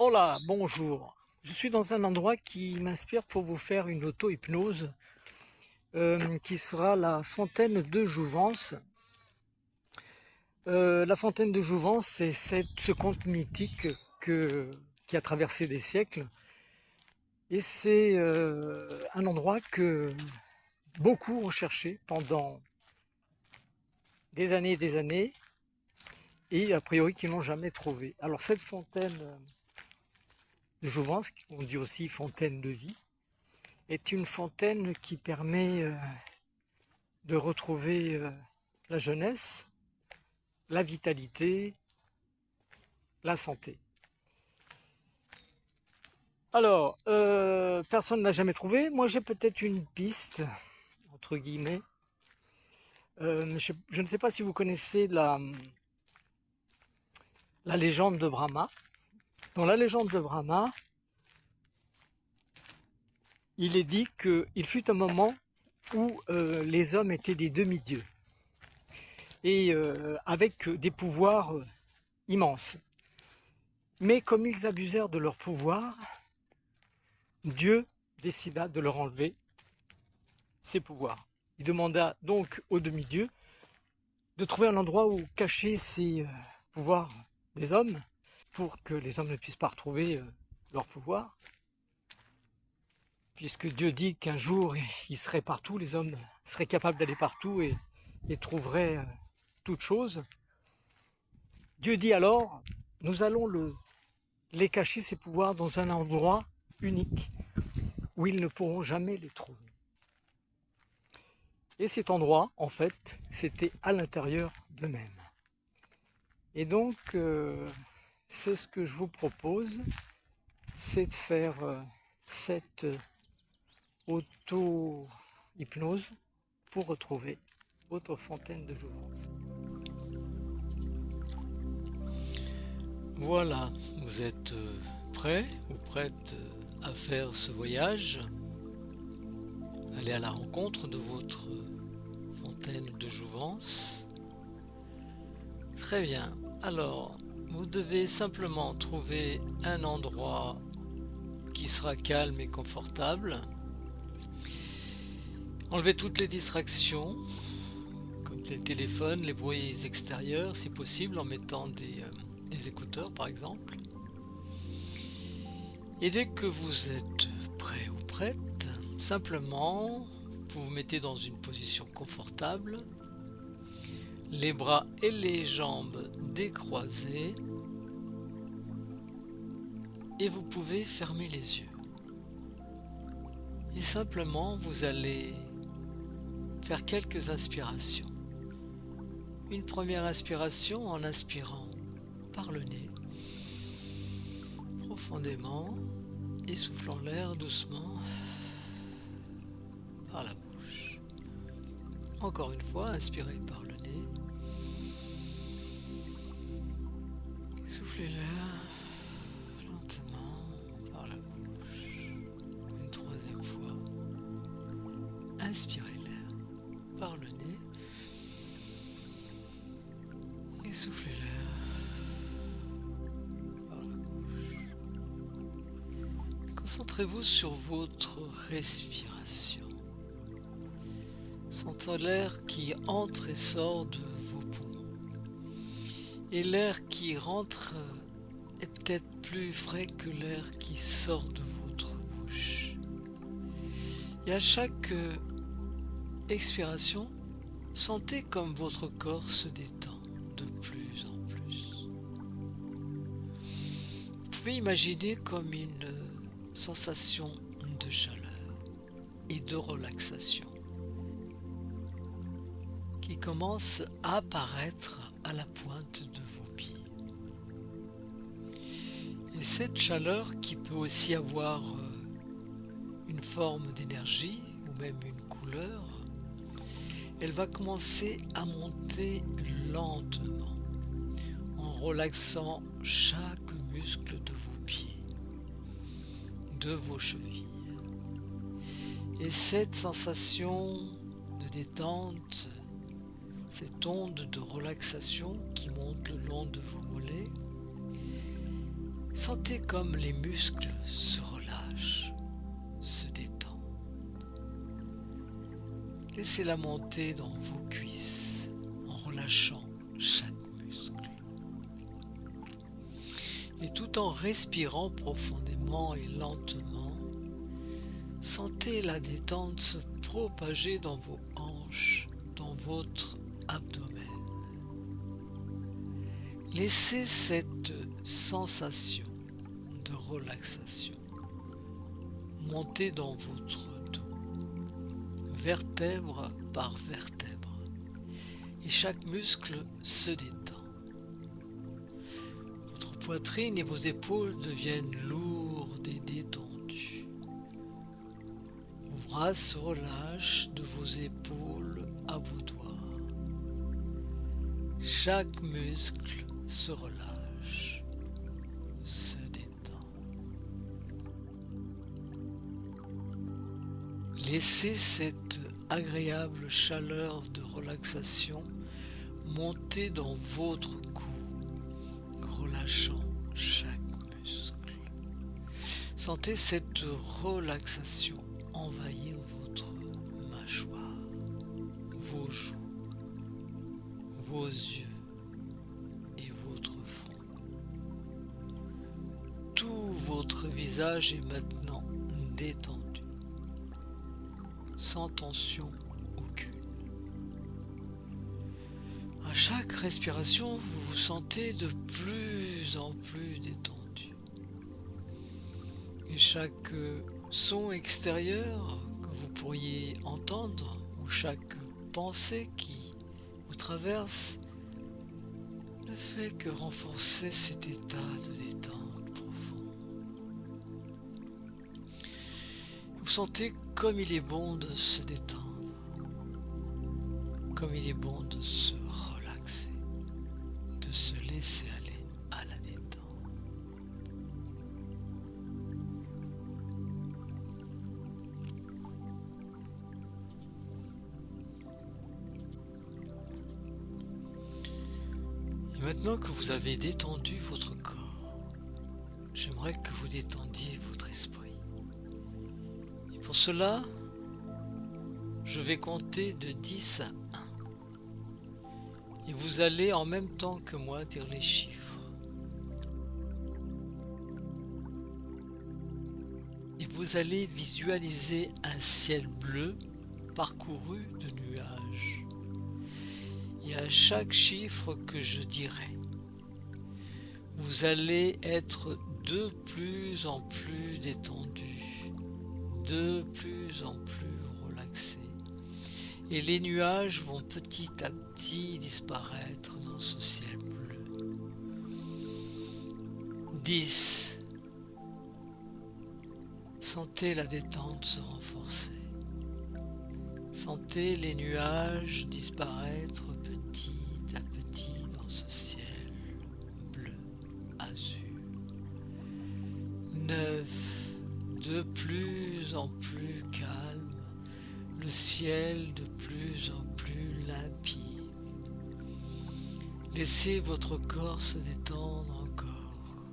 Hola, bonjour. Je suis dans un endroit qui m'inspire pour vous faire une auto-hypnose qui sera la fontaine de Jouvence. La fontaine de Jouvence, c'est ce conte mythique qui a traversé des siècles et c'est un endroit que beaucoup ont cherché pendant des années et a priori qui n'ont jamais trouvé. Alors cette fontaine de Jouvence, on dit aussi fontaine de vie, est une fontaine qui permet de retrouver la jeunesse, la vitalité, la santé. Alors, personne ne l'a jamais trouvé. Moi, j'ai peut-être une piste, entre guillemets. Je ne sais pas si vous connaissez la légende de Brahma. Dans la légende de Brahma, il est dit qu'il fut un moment où les hommes étaient des demi-dieux et avec des pouvoirs immenses. Mais comme ils abusèrent de leur pouvoir, Dieu décida de leur enlever ses pouvoirs. Il demanda donc aux demi-dieux de trouver un endroit où cacher ces pouvoirs des hommes pour que les hommes ne puissent pas retrouver leur pouvoir. Puisque Dieu dit qu'un jour il serait partout, les hommes seraient capables d'aller partout et trouveraient toutes choses. Dieu dit alors, nous allons les cacher, ces pouvoirs, dans un endroit unique où ils ne pourront jamais les trouver. Et cet endroit, en fait, c'était à l'intérieur d'eux-mêmes. Et donc, c'est ce que je vous propose, c'est de faire cette auto-hypnose pour retrouver votre fontaine de jouvence. Voilà, vous êtes prêts ou prêtes à faire ce voyage, aller à la rencontre de votre fontaine de jouvence. Très bien, alors vous devez simplement trouver un endroit qui sera calme et confortable. Enlevez toutes les distractions, comme les téléphones, les bruits extérieurs, si possible, en mettant des écouteurs par exemple. Et dès que vous êtes prêt ou prête, simplement, vous vous mettez dans une position confortable, les bras et les jambes décroisés, et vous pouvez fermer les yeux. Et simplement, vous allez faire quelques inspirations. Une première inspiration en inspirant par le nez, profondément, et soufflant l'air doucement par la bouche. Encore une fois, inspirez par le nez, et soufflez l'air lentement par la bouche. Une troisième fois, inspirez l'air par le nez, et soufflez l'air par la bouche. Concentrez-vous sur votre respiration. Sentez l'air qui entre et sort de vos poumons. Et l'air qui rentre est peut-être plus frais que l'air qui sort de votre bouche. Et à chaque expiration, sentez comme votre corps se détend de plus en plus. Vous pouvez imaginer comme une sensation de chaleur et de relaxation qui commence à apparaître à la pointe de vos pieds. Et cette chaleur qui peut aussi avoir une forme d'énergie ou même une couleur, elle va commencer à monter lentement en relaxant chaque muscle de vos pieds, de vos chevilles. Et cette sensation de détente, cette onde de relaxation qui monte le long de vos mollets, Sentez comme les muscles se relâchent, se détendent. Laissez-la monter dans vos cuisses en relâchant chaque muscle. Et tout en respirant profondément et lentement, sentez la détente se propager dans vos hanches, dans votre abdomen. Laissez cette sensation de relaxation monter dans votre dos, vertèbre par vertèbre, et chaque muscle se détend. Votre poitrine et vos épaules deviennent lourdes et détendues. Vos bras se relâchent de vos épaules à vos doigts. Chaque muscle se relâche, se détend. Laissez cette agréable chaleur de relaxation monter dans votre cou, relâchant chaque muscle. Sentez cette relaxation envahir votre mâchoire, vos joues, vos yeux et votre front. Tout votre visage est maintenant détendu, sans tension aucune. À chaque respiration, vous vous sentez de plus en plus détendu. Et chaque son extérieur que vous pourriez entendre, ou chaque pensée qui vous traverse, ne fait que renforcer cet état de détente profond. Vous sentez comme il est bon de se détendre, comme il est bon de se relaxer, de se laisser aller à la détente. Et maintenant que vous avez détendu votre corps, j'aimerais que vous détendiez votre esprit. Et pour cela, je vais compter de 10 à 1. Et vous allez en même temps que moi dire les chiffres. Et vous allez visualiser un ciel bleu parcouru de nuages. Et à chaque chiffre que je dirai, vous allez être de plus en plus détendu, de plus en plus relaxé. Et les nuages vont petit à petit disparaître dans ce ciel bleu. 10. Sentez la détente se renforcer. Sentez les nuages disparaître petit à petit dans ce ciel bleu azur. 9. De plus en plus calme, le ciel de plus en plus limpide. Laissez votre corps se détendre encore.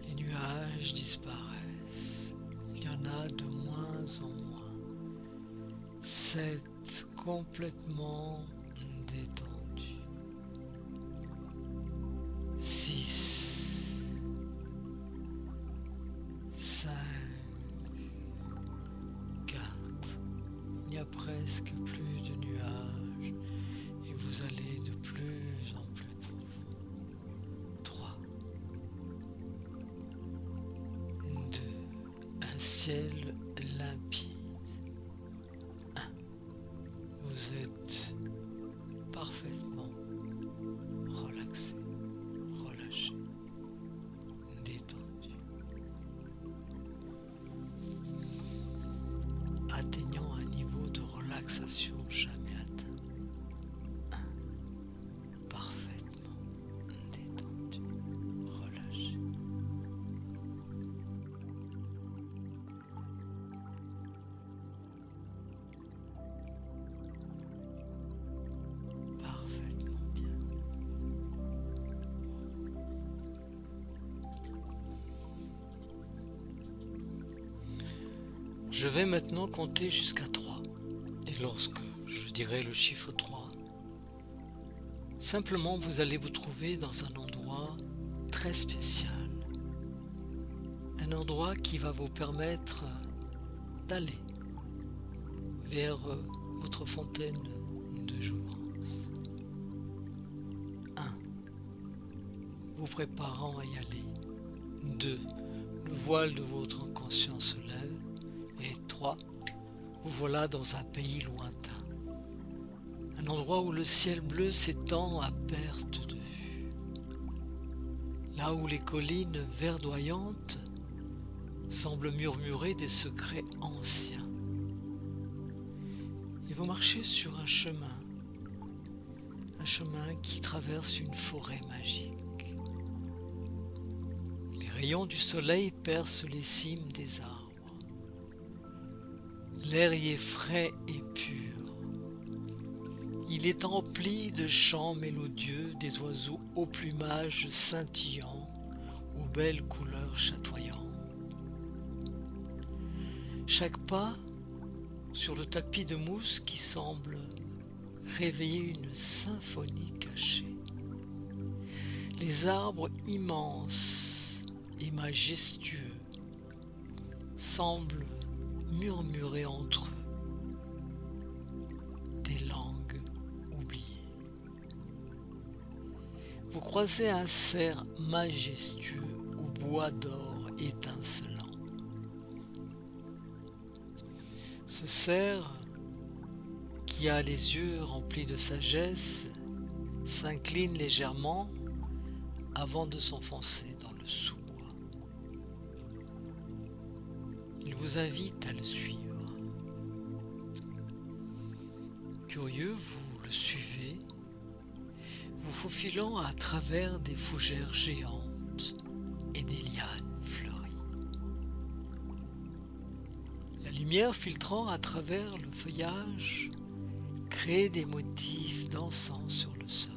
Les nuages disparaissent. Il y en a de moins en moins. 7. Complètement détendu. 6. 5. 4. Il n'y a presque plus de nuages et vous allez de plus en plus profond. 3. 2. Un ciel limpide. 1. Vous êtes parfaitement relaxé, relâché, détendu. Atteignant un niveau de relaxation jamais atteint. 1. Parfaitement détendu, relâché. Je vais maintenant compter jusqu'à 3. Et lorsque je dirai le chiffre 3, simplement vous allez vous trouver dans un endroit très spécial. Un endroit qui va vous permettre d'aller vers votre fontaine de jouvence. 1. Vous préparant à y aller. 2. Le voile de votre inconscient se lève. Et 3. Vous voilà dans un pays lointain. Un endroit où le ciel bleu s'étend à perte de vue. Là où les collines verdoyantes semblent murmurer des secrets anciens. Et vous marchez sur un chemin qui traverse une forêt magique. Les rayons du soleil percent les cimes des arbres. L'air y est frais et pur. Il est empli de chants mélodieux des oiseaux au plumage scintillant, aux belles couleurs chatoyantes. Chaque pas sur le tapis de mousse qui semble réveiller une symphonie cachée. Les arbres immenses et majestueux semblent murmurer entre eux des langues oubliées. Vous croisez un cerf majestueux au bois d'or étincelant. Ce cerf, qui a les yeux remplis de sagesse, s'incline légèrement avant de s'enfoncer dans le sous-bois. Il vous invite à le suivre. Curieux, vous le suivez, vous faufilant à travers des fougères géantes et des lianes fleuries. La lumière filtrant à travers le feuillage crée des motifs dansant sur le sol.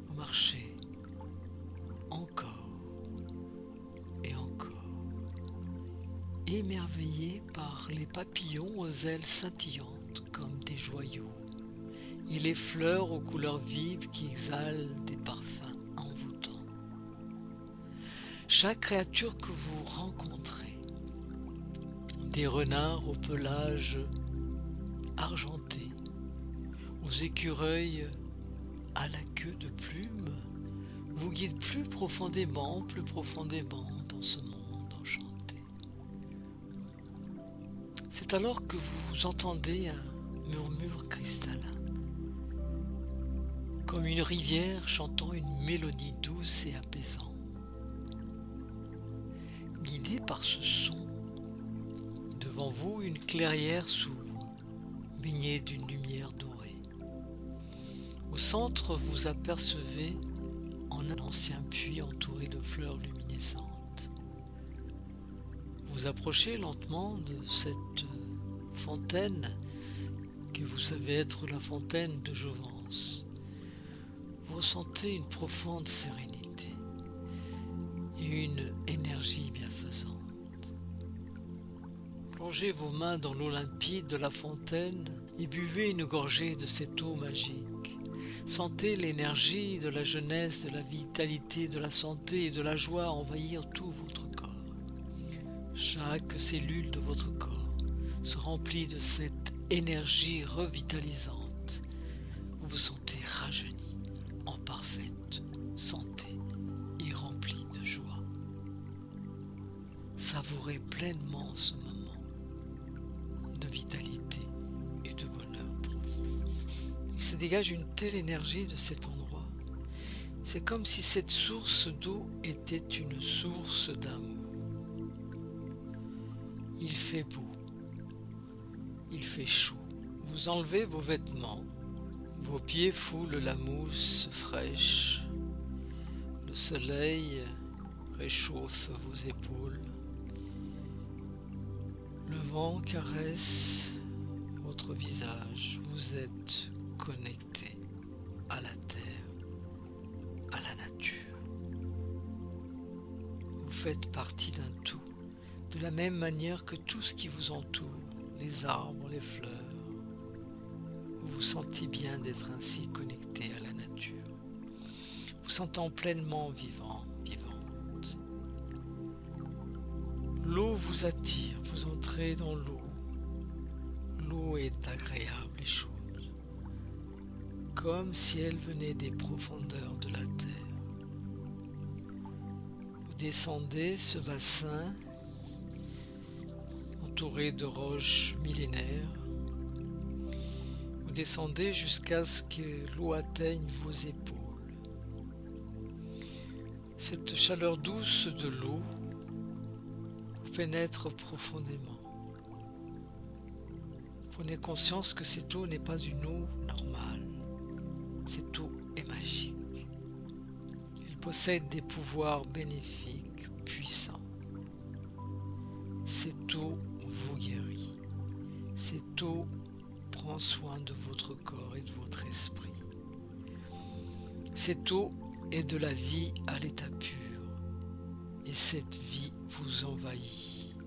Vous marchez encore et encore, émerveillé par les papillons aux ailes scintillantes comme des joyaux et les fleurs aux couleurs vives qui exhalent des parfums envoûtants. Chaque créature que vous rencontrez, des renards au pelage argenté, aux écureuils à la queue de plumes, vous guide plus profondément dans ce monde enchanté. C'est alors que vous entendez un murmure cristallin, comme une rivière chantant une mélodie douce et apaisante. Guidé par ce son, devant vous, une clairière s'ouvre, baignée d'une lumière dorée. Au centre, vous apercevez un ancien puits entouré de fleurs luminescentes. Vous approchez lentement de cette fontaine que vous savez être la fontaine de Jouvence. Vous ressentez une profonde sérénité et une énergie bienfaisante. Plongez vos mains dans l'eau limpide de la fontaine et buvez une gorgée de cette eau magique. Sentez l'énergie de la jeunesse, de la vitalité, de la santé et de la joie envahir tout votre corps. Chaque cellule de votre corps se remplit de cette énergie revitalisante. Vous vous sentez rajeuni, en parfaite santé et rempli de joie. Savourez pleinement ce moment de vitalité et de bonheur profond. Il se dégage une telle énergie de cet endroit. C'est comme si cette source d'eau était une source d'amour. Il fait beau, il fait chaud. Vous enlevez vos vêtements, vos pieds foulent la mousse fraîche. Le soleil réchauffe vos épaules. Le vent caresse votre visage. Vous êtes connecté à la terre, à la nature. Vous faites partie d'un tout, de la même manière que tout ce qui vous entoure, les arbres, les fleurs. Vous vous sentez bien d'être ainsi connecté à la nature, vous sentant pleinement vivant, vivante. L'eau vous attire, vous entrez dans l'eau. L'eau est agréable et chaude, comme si elle venait des profondeurs de la terre. Vous descendez ce bassin entouré de roches millénaires. Vous descendez jusqu'à ce que l'eau atteigne vos épaules. Cette chaleur douce de l'eau vous pénètre profondément. Prenez conscience que cette eau n'est pas une eau normale. Cette eau est magique. Elle possède des pouvoirs bénéfiques, puissants. Cette eau vous guérit. Cette eau prend soin de votre corps et de votre esprit. Cette eau est de la vie à l'état pur. Et cette vie vous envahit.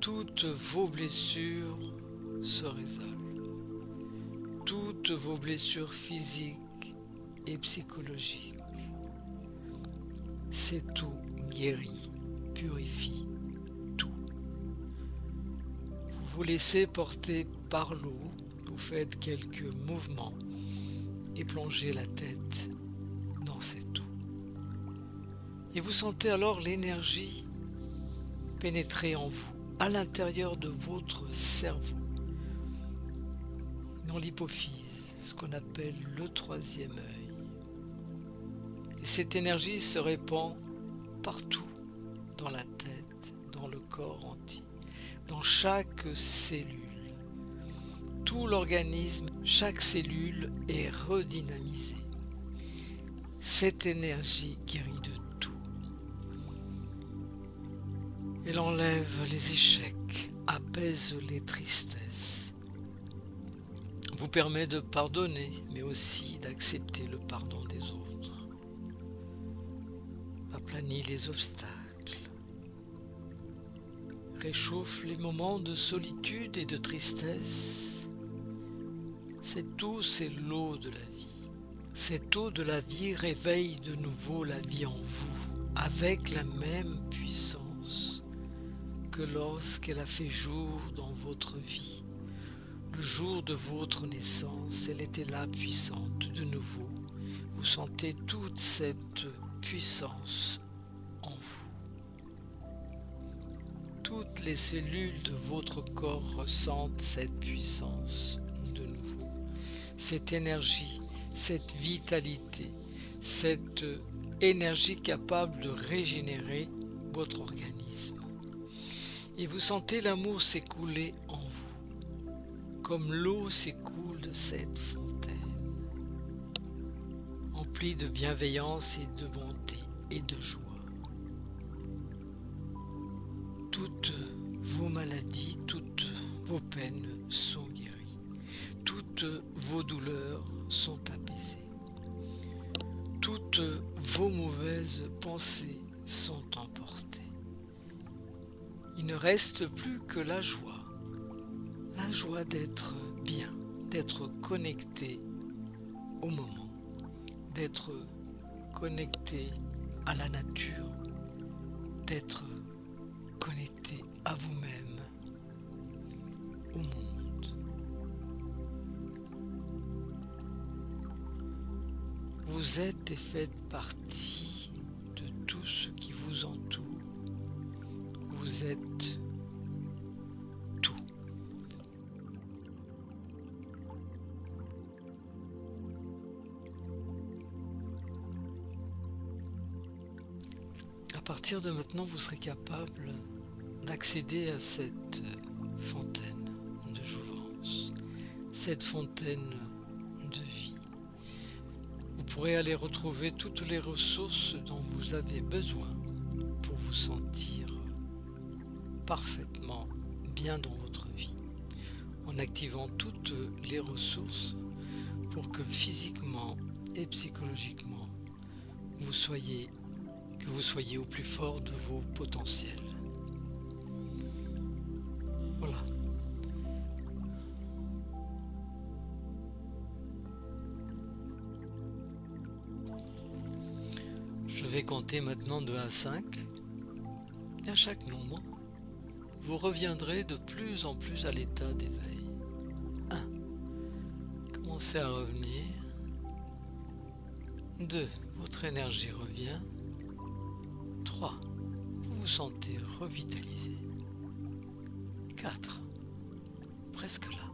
Toutes vos blessures se résolvent. Toutes vos blessures physiques et psychologiques. Cette eau guérit, purifie tout. Vous vous laissez porter par l'eau, vous faites quelques mouvements et plongez la tête dans cette eau. Et vous sentez alors l'énergie pénétrer en vous, à l'intérieur de votre cerveau, dans l'hypophyse, ce qu'on appelle le troisième œil. Et cette énergie se répand partout, dans la tête, dans le corps entier, dans chaque cellule. Tout l'organisme, chaque cellule est redynamisée. Cette énergie guérit de tout. Elle enlève les échecs, apaise les tristesses, vous permet de pardonner, mais aussi d'accepter le pardon des autres, aplanit les obstacles, réchauffe les moments de solitude et de tristesse. Cette eau, c'est l'eau de la vie. Cette eau de la vie réveille de nouveau la vie en vous, avec la même puissance que lorsqu'elle a fait jour dans votre vie. Le jour de votre naissance, elle était là puissante de nouveau. Vous sentez toute cette puissance en vous. Toutes les cellules de votre corps ressentent cette puissance de nouveau. Cette énergie, cette vitalité, cette énergie capable de régénérer votre organisme. Et vous sentez l'amour s'écouler en vous, comme l'eau s'écoule de cette fontaine, emplie de bienveillance et de bonté et de joie. Toutes vos maladies, toutes vos peines sont guéries, toutes vos douleurs sont apaisées, toutes vos mauvaises pensées sont emportées. Il ne reste plus que la joie d'être bien, d'être connecté au moment, d'être connecté à la nature, d'être connecté à vous-même, au monde. Vous êtes et faites partie de tout ce qui vous entoure. Vous êtes tout. À partir de maintenant, vous serez capable d'accéder à cette fontaine de jouvence, cette fontaine de vie. Vous pourrez aller retrouver toutes les ressources dont vous avez besoin pour vous sentir parfaitement bien dans votre vie, en activant toutes les ressources pour que physiquement et psychologiquement que vous soyez au plus fort de vos potentiels. Je vais compter maintenant de 1 à 5, et à chaque nombre, vous reviendrez de plus en plus à l'état d'éveil. 1. Commencez à revenir. 2. Votre énergie revient. 3. Vous vous sentez revitalisé. 4. Presque là.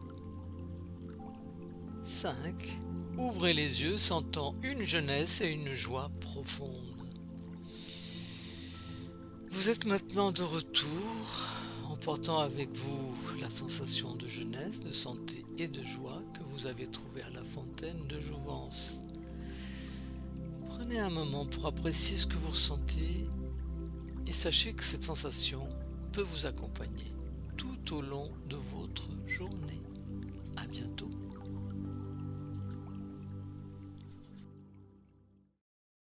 5. Ouvrez les yeux, sentant une jeunesse et une joie profonde. Vous êtes maintenant de retour, emportant avec vous la sensation de jeunesse, de santé et de joie que vous avez trouvée à la fontaine de jouvence. Prenez un moment pour apprécier ce que vous ressentez et sachez que cette sensation peut vous accompagner tout au long de votre journée. À bientôt.